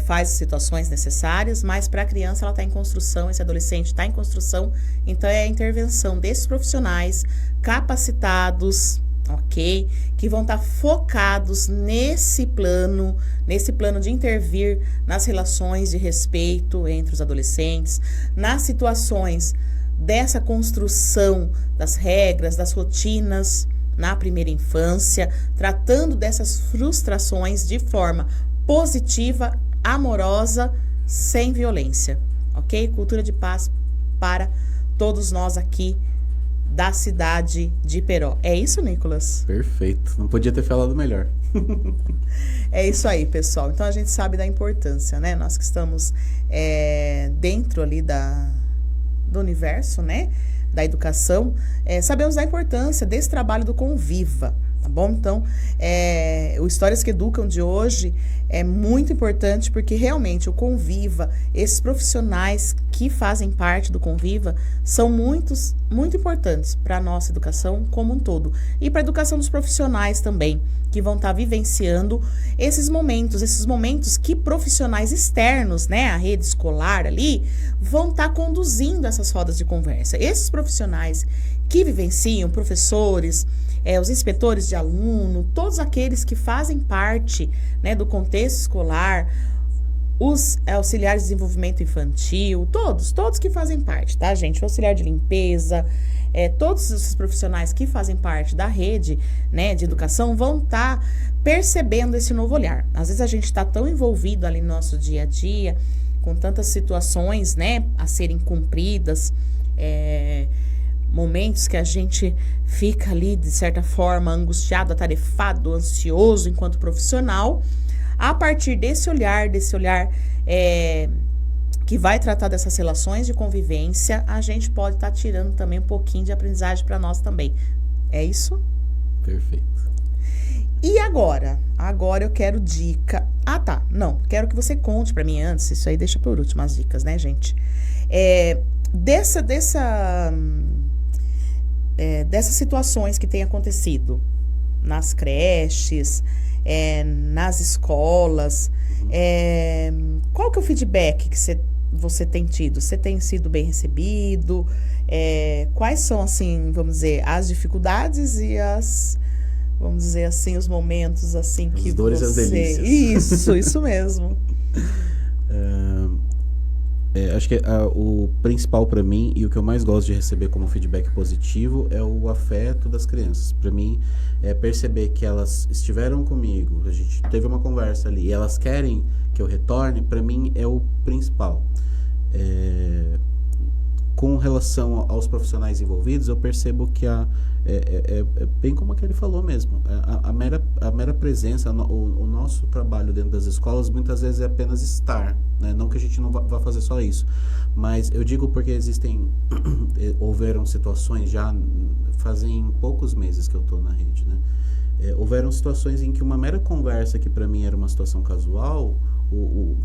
faz situações necessárias, mas para a criança ela está em construção, esse adolescente está em construção, então é a intervenção desses profissionais capacitados, ok? Que vão estar focados nesse plano de intervir nas relações de respeito entre os adolescentes, nas situações dessa construção das regras, das rotinas na primeira infância, tratando dessas frustrações de forma positiva, amorosa, sem violência, ok? Cultura de paz para todos nós aqui da cidade de Peró. É isso, Nicolas? Perfeito, não podia ter falado melhor. É isso aí, pessoal. Então a gente sabe da importância, né? Nós que estamos dentro ali do universo, né, da educação, sabemos da importância desse trabalho do Conviva, tá bom? Então, o Histórias que Educam de hoje é muito importante, porque realmente o Conviva, esses profissionais que fazem parte do Conviva, são muito importantes para a nossa educação como um todo, e para a educação dos profissionais também, que vão estar vivenciando esses momentos que profissionais externos, né, a rede escolar ali, vão estar conduzindo essas rodas de conversa. Esses profissionais que vivenciam, professores, os inspetores de aluno, todos aqueles que fazem parte, né, do contexto escolar, os auxiliares de desenvolvimento infantil, todos que fazem parte, tá, gente? O auxiliar de limpeza, todos esses profissionais que fazem parte da rede, né, de educação vão estar percebendo esse novo olhar. Às vezes a gente está tão envolvido ali no nosso dia a dia, com tantas situações, né, a serem cumpridas, momentos que a gente fica ali, de certa forma, angustiado, atarefado, ansioso enquanto profissional. A partir desse olhar que vai tratar dessas relações de convivência, a gente pode estar tirando também um pouquinho de aprendizagem para nós também. É isso? Perfeito. E agora? Agora eu quero dica. Ah, tá. Não, quero que você conte para mim antes. Isso aí deixa por último as dicas, né, gente? Dessas situações que têm acontecido nas creches, nas escolas, qual que é o feedback que você tem tido? Você tem sido bem recebido? Quais são, assim, vamos dizer, as dificuldades e vamos dizer assim, os momentos assim que as dores e as delícias. Isso mesmo. Acho que o principal para mim e o que eu mais gosto de receber como feedback positivo é o afeto das crianças. Para mim, perceber que elas estiveram comigo, a gente teve uma conversa ali e elas querem que eu retorne, para mim é o principal. Com relação aos profissionais envolvidos, eu percebo que é bem como ele falou mesmo. A mera presença, o nosso trabalho dentro das escolas, muitas vezes é apenas estar, né? Não que a gente não vá fazer só isso. Mas eu digo porque houveram situações, já fazem poucos meses que eu estou na rede, né? Houveram situações em que uma mera conversa, que para mim era uma situação casual,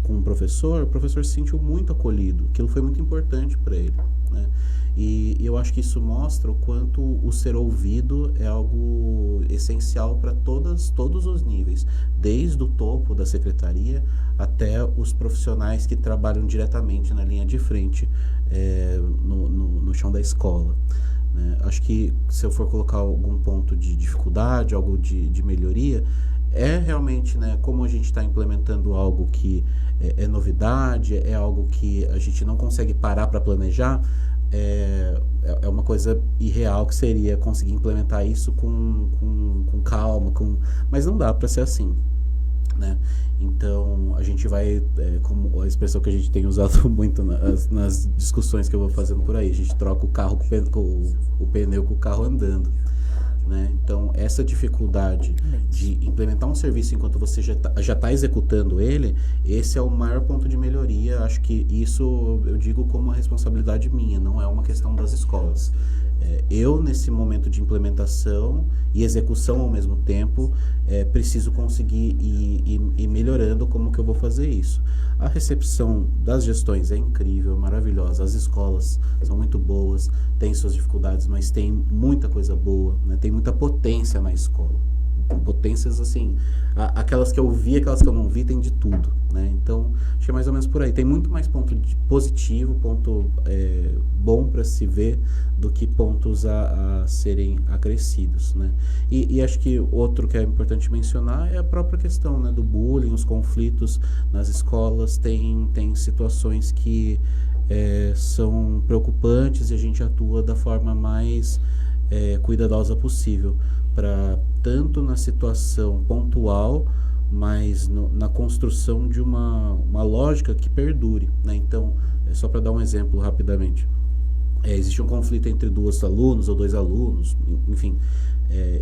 com o professor se sentiu muito acolhido. Aquilo foi muito importante para ele, né? E eu acho que isso mostra o quanto o ser ouvido é algo essencial para todos os níveis, desde o topo da secretaria até os profissionais que trabalham diretamente na linha de frente, no chão da escola. Acho que se eu for colocar algum ponto de dificuldade, algo de melhoria, realmente, né, como a gente está implementando algo que é novidade, é algo que a gente não consegue parar para planejar, é uma coisa irreal que seria conseguir implementar isso com calma, mas não dá para ser assim, né? Então a gente vai, como a expressão que a gente tem usado muito nas discussões que eu vou fazendo por aí, a gente troca o carro com o pneu com o carro andando, né? Então essa dificuldade de implementar um serviço enquanto você já está executando ele, esse é o maior ponto de melhoria. Acho que isso eu digo como uma responsabilidade minha, não é uma questão das escolas. Eu, nesse momento de implementação e execução ao mesmo tempo, preciso conseguir ir melhorando como que eu vou fazer isso. A recepção das gestões é incrível, maravilhosa. As escolas são muito boas, têm suas dificuldades, mas tem muita coisa boa, né? Tem muita potência na escola. Potências, assim, aquelas que eu vi, aquelas que eu não vi, tem de tudo, né? Então, acho que é mais ou menos por aí. Tem muito mais ponto positivo, ponto bom para se ver, do que pontos a serem acrescidos, né? E acho que outro que é importante mencionar é a própria questão, né, do bullying, os conflitos nas escolas. Tem situações que são preocupantes e a gente atua da forma mais cuidadosa possível, para tanto na situação pontual, mas na construção de uma lógica que perdure, né? Então, só para dar um exemplo rapidamente, existe um conflito entre dois alunos ou dois alunos, enfim,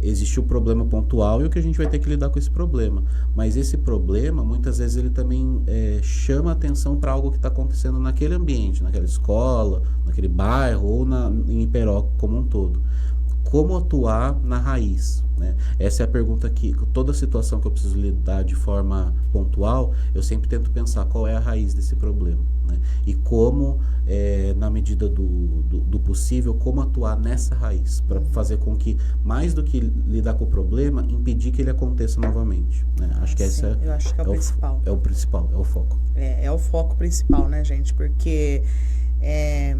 existe o problema pontual e o que a gente vai ter que lidar com esse problema, mas esse problema, muitas vezes, ele também chama atenção para algo que está acontecendo naquele ambiente, naquela escola, naquele bairro ou em Iperó como um todo. Como atuar na raiz, né? Essa é a pergunta que toda situação que eu preciso lidar de forma pontual, eu sempre tento pensar qual é a raiz desse problema, né? E como, na medida do possível, como atuar nessa raiz, para fazer com que, mais do que lidar com o problema, impedir que ele aconteça novamente, né? Acho que eu acho que é o principal. É o principal, é o foco. É o foco principal, né, gente? Porque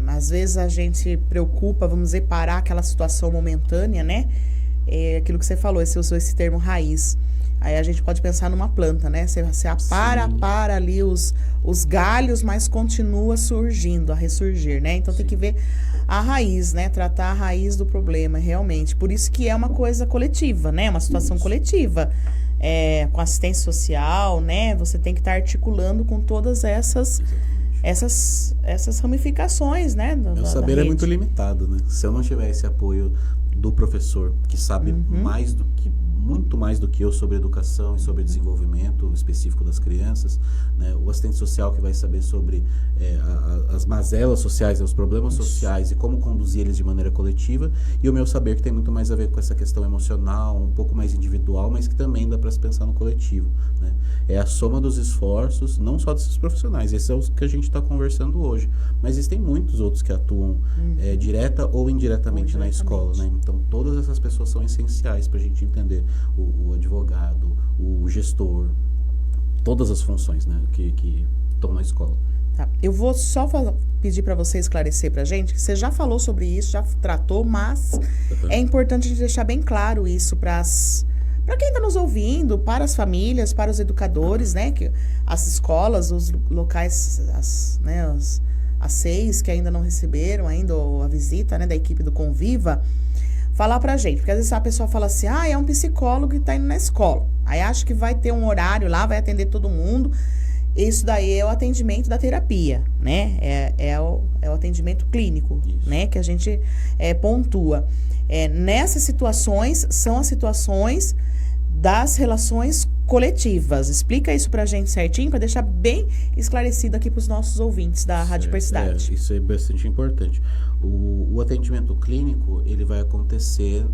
às vezes a gente preocupa, vamos dizer, parar aquela situação momentânea, né? Aquilo que você falou, você usou esse termo raiz. Aí a gente pode pensar numa planta, né? Você para ali os galhos, mas continua surgindo, a ressurgir, né? Então tem que ver a raiz, né? Tratar a raiz do problema, realmente. Por isso que é uma coisa coletiva, né? Uma situação coletiva. Com assistência social, né? Você tem que estar articulando com todas essas ramificações, né? Meu saber é muito limitado, né? Se eu não tiver esse apoio do professor, que sabe muito mais do que eu sobre educação e sobre desenvolvimento específico das crianças, né? O assistente social que vai saber sobre as mazelas sociais, os problemas sociais e como conduzir eles de maneira coletiva, e o meu saber que tem muito mais a ver com essa questão emocional, um pouco mais individual, mas que também dá para se pensar no coletivo, né? É a soma dos esforços, não só desses profissionais, esse é o que a gente está conversando hoje, mas existem muitos outros que atuam direta ou indiretamente na escola, né? Então todas essas pessoas são essenciais para a gente entender o advogado, o gestor, todas as funções, né, que estão na escola. Tá. Eu vou só pedir para você esclarecer para a gente, que você já falou sobre isso, já tratou, mas é importante a gente deixar bem claro isso para quem está nos ouvindo, para as famílias, para os educadores, né, que as escolas, os locais, as 6 que ainda não receberam ainda a visita, né, da equipe do Conviva, falar pra gente, porque às vezes a pessoa fala assim, é um psicólogo que tá indo na escola, aí acha que vai ter um horário lá, vai atender todo mundo. Isso daí é o atendimento da terapia, né? É o atendimento atendimento clínico, né? Que a gente pontua. Nessas situações, são as situações das relações coletivas. Explica isso pra gente certinho, para deixar bem esclarecido aqui para os nossos ouvintes da Rádio Percidade. Isso é bastante importante. O atendimento clínico, ele vai acontecer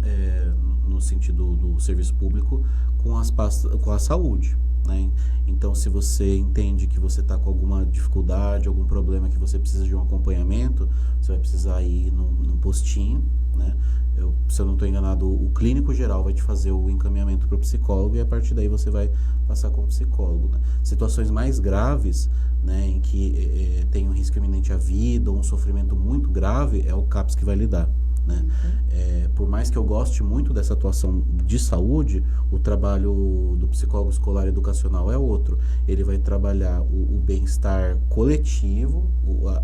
no sentido do serviço público com a saúde, né? Então, se você entende que você está com alguma dificuldade, algum problema, que você precisa de um acompanhamento, você vai precisar ir num postinho, né? Se eu não estou enganado, o clínico geral vai te fazer o encaminhamento para o psicólogo, e a partir daí você vai passar com o psicólogo, né? Situações mais graves, né, em que tem um risco iminente à vida ou um sofrimento muito grave, é o CAPS que vai lidar, né? Por mais que eu goste muito dessa atuação de saúde, o trabalho do psicólogo escolar educacional é outro. Ele vai trabalhar o bem-estar coletivo,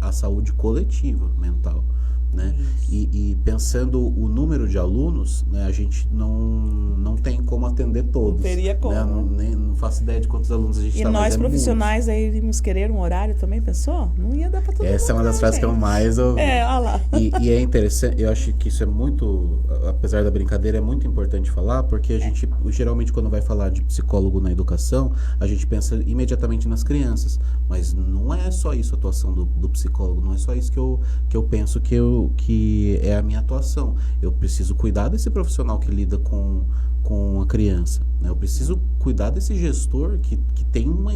a saúde coletiva mental, né? E pensando o número de alunos, né, a gente não tem como atender todos. Não teria como. Né? Não faço ideia de quantos alunos a gente está. E nós profissionais aí iríamos querer um horário também, pensou? Não ia dar para todo mundo. Essa é uma das frases que eu mais ouvi. Olha lá. E é interessante, eu acho que isso é muito, apesar da brincadeira, é muito importante falar, porque a gente, geralmente, quando vai falar de psicólogo na educação, a gente pensa imediatamente nas crianças. Mas não é só isso a atuação do psicólogo, não é só isso que eu penso que é a minha atuação. Eu preciso cuidar desse profissional que lida com a criança, né? Eu preciso cuidar desse gestor que tem uma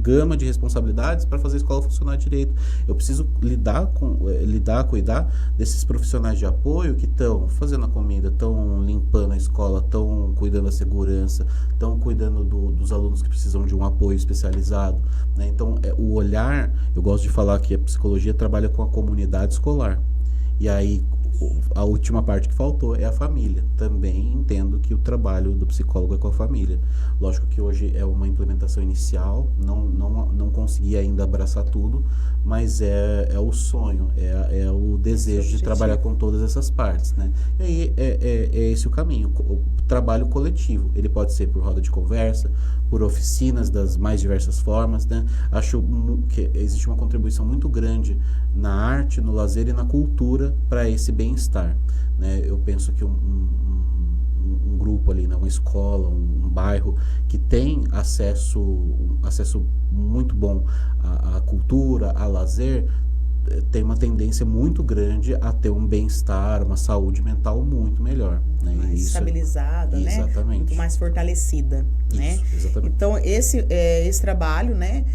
gama de responsabilidades para fazer a escola funcionar direito. Eu preciso cuidar desses profissionais de apoio que estão fazendo a comida, estão limpando a escola, estão cuidando da segurança, estão cuidando dos alunos que precisam de um apoio especializado, né? Então, o olhar, eu gosto de falar que a psicologia trabalha com a comunidade escolar. E aí, a última parte que faltou é a família. Também entendo que o trabalho do psicólogo é com a família. Lógico que hoje é uma implementação inicial, não consegui ainda abraçar tudo, mas é o sonho, é o desejo de trabalhar com todas essas partes, né? E aí é esse o caminho, o trabalho coletivo. Ele pode ser por roda de conversa, por oficinas das mais diversas formas, né? Acho que existe uma contribuição muito grande na arte, no lazer e na cultura para esse bem-estar, né? Eu penso que um grupo ali, né, uma escola, um bairro que tem acesso muito bom à cultura, a lazer, tem uma tendência muito grande a ter um bem-estar, uma saúde mental muito melhor, né? Mais estabilizada, né? Exatamente. Muito mais fortalecida, né? Exatamente. Então, esse trabalho, né,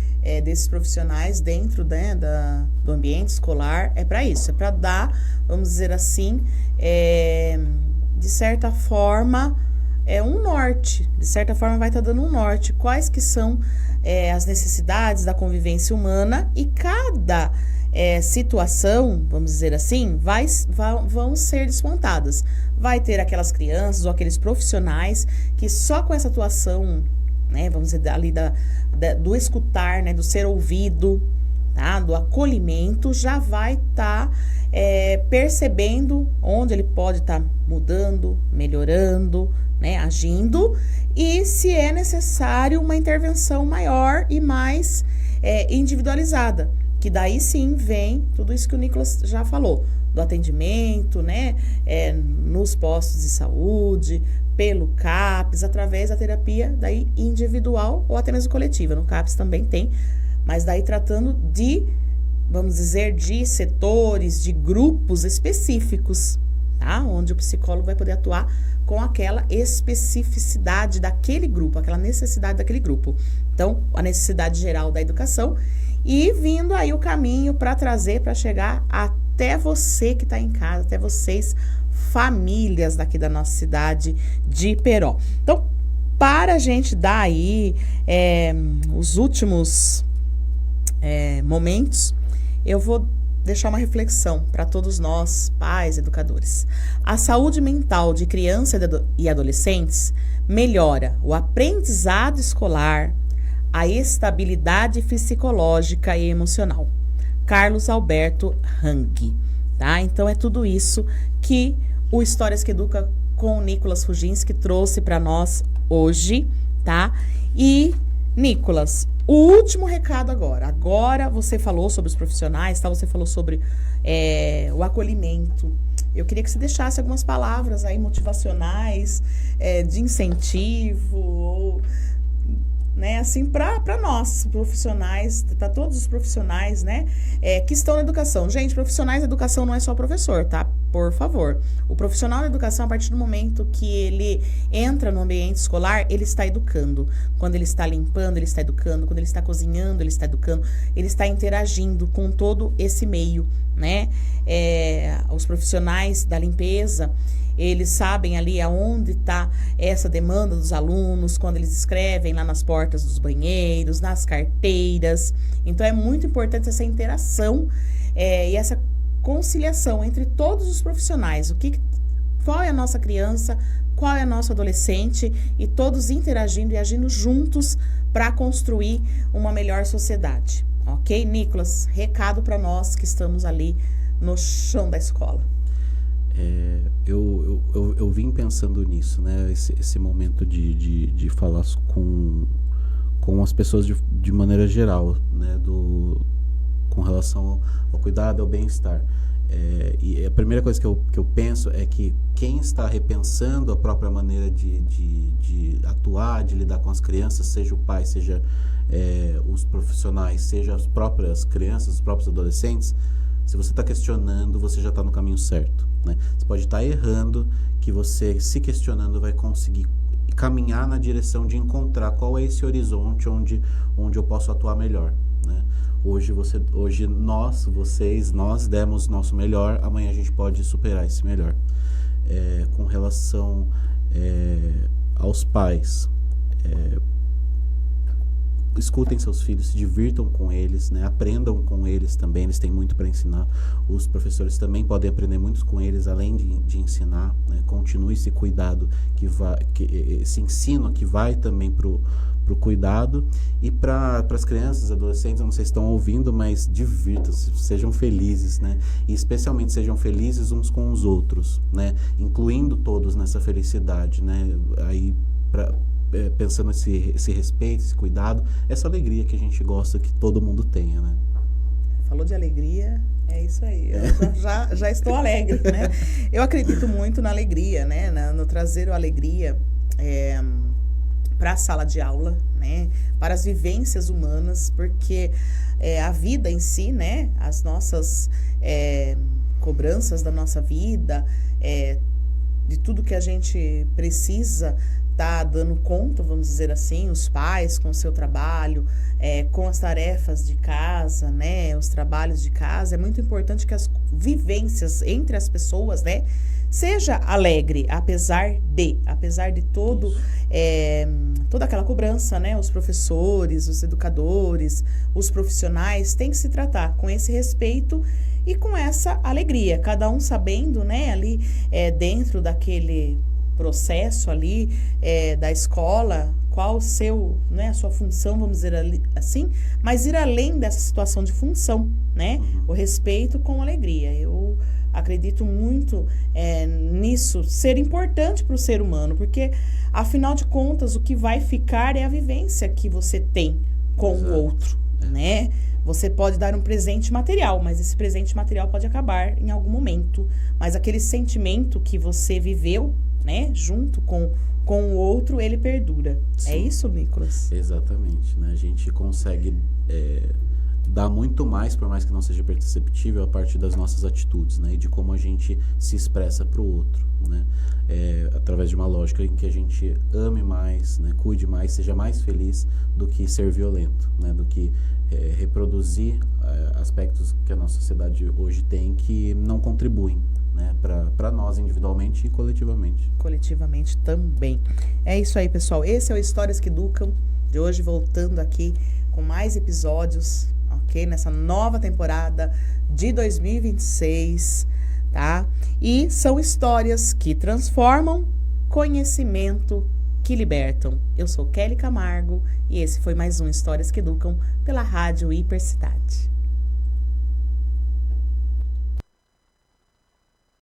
desses profissionais dentro, né, do ambiente escolar é para isso, é para dar, vamos dizer assim, de certa forma, um norte. De certa forma, vai estar dando um norte. Quais que são as necessidades da convivência humana, e cada situação, vamos dizer assim, vão ser despontadas. Vai ter aquelas crianças ou aqueles profissionais que só com essa atuação, né, vamos dizer, ali do escutar, né, do ser ouvido, tá, do acolhimento, já vai estar percebendo onde ele pode estar mudando, melhorando, né, agindo, e se é necessário uma intervenção maior e mais individualizada. Que daí sim vem tudo isso que o Nicolas já falou, do atendimento, né, nos postos de saúde, pelo CAPS, através da terapia daí individual ou até mesmo coletiva. No CAPS também tem, mas daí tratando de, vamos dizer, de setores, de grupos específicos, tá? Onde o psicólogo vai poder atuar com aquela especificidade daquele grupo, aquela necessidade daquele grupo. Então, a necessidade geral da educação, e vindo aí o caminho para trazer, para chegar até você que está em casa, até vocês, famílias daqui da nossa cidade de Peró. Então, para a gente dar aí os últimos momentos, eu vou deixar uma reflexão para todos nós, pais, educadores. A saúde mental de crianças e adolescentes melhora o aprendizado escolar, a estabilidade psicológica e emocional. Carlos Alberto Hang, tá? Então é tudo isso que o Histórias que Educa com o Nicolas Fujinski trouxe para nós hoje, tá? E Nicolas, o último recado agora. Agora você falou sobre os profissionais, tá? Você falou sobre o acolhimento. Eu queria que você deixasse algumas palavras aí motivacionais, de incentivo, ou, né, assim, para nós, profissionais, para todos os profissionais, né, que estão na educação. Gente, profissionais da educação não é só professor, tá? Por favor. O profissional da educação, a partir do momento que ele entra no ambiente escolar, ele está educando. Quando ele está limpando, ele está educando. Quando ele está cozinhando, ele está educando. Ele está interagindo com todo esse meio, né? Os profissionais da limpeza, eles sabem ali aonde está essa demanda dos alunos, quando eles escrevem lá nas portas dos banheiros, nas carteiras. Então, é muito importante essa interação e essa conciliação entre todos os profissionais. Qual é a nossa criança, qual é a nossa adolescente, e todos interagindo e agindo juntos para construir uma melhor sociedade. Ok, Nicolas? Recado para nós que estamos ali no chão da escola. Eu vim pensando nisso, né? Esse momento de falar com as pessoas de maneira geral, né? Com relação ao cuidado, ao bem-estar. E a primeira coisa que eu penso é que quem está repensando a própria maneira de atuar, de lidar com as crianças, seja o pai, seja os profissionais, seja as próprias crianças, os próprios adolescentes, se você está questionando, você já está no caminho certo, né? Você pode estar errando, que você, se questionando, vai conseguir caminhar na direção de encontrar qual é esse horizonte onde eu posso atuar melhor, né? Hoje nós demos nosso melhor, amanhã a gente pode superar esse melhor. Com relação aos pais, escutem seus filhos, se divirtam com eles, né? Aprendam com eles também, eles têm muito para ensinar. Os professores também podem aprender muito com eles, além de ensinar, né? Continue esse cuidado, esse ensino que vai também pro cuidado. E para as crianças, adolescentes, eu não sei se estão ouvindo, mas divirtam-se, sejam felizes, né? E especialmente sejam felizes uns com os outros, né? Incluindo todos nessa felicidade, né? Aí, pensando esse respeito, esse cuidado, essa alegria que a gente gosta que todo mundo tenha, né? Falou de alegria, é isso aí. Eu já estou alegre, né? Eu acredito muito na alegria, né? No trazer a alegria para a sala de aula, né? Para as vivências humanas, porque a vida em si, né? As nossas cobranças da nossa vida, de tudo que a gente precisa tá dando conta, vamos dizer assim, os pais com o seu trabalho, com as tarefas de casa, né, os trabalhos de casa. É muito importante que as vivências entre as pessoas, né, seja alegre, apesar de toda aquela cobrança, né, os professores, os educadores, os profissionais têm que se tratar com esse respeito e com essa alegria, cada um sabendo, né, ali dentro daquele processo ali da escola, qual o seu, né, a sua função, vamos dizer assim, mas ir além dessa situação de função, né, o respeito com alegria. Eu acredito muito nisso ser importante para o ser humano, porque afinal de contas o que vai ficar é a vivência que você tem com o outro, né? Você pode dar um presente material, mas esse presente material pode acabar em algum momento, mas aquele sentimento que você viveu, né, junto com o outro, ele perdura. Sim. É isso, Nicolas? Exatamente, né? A gente consegue dar muito mais, por mais que não seja perceptível, a partir das nossas atitudes, né? E de como a gente se expressa para o outro, né? Através de uma lógica em que a gente ame mais, né? Cuide mais, seja mais feliz do que ser violento, né? Do que reproduzir aspectos que a nossa sociedade hoje tem que não contribuem, né, para nós individualmente e coletivamente. Coletivamente também. É isso aí, pessoal. Esse é o Histórias que Educam de hoje, voltando aqui com mais episódios, ok? Nessa nova temporada de 2026, tá? E são histórias que transformam, conhecimento que libertam. Eu sou Kelly Camargo e esse foi mais um Histórias que Educam pela Rádio Hipercidade.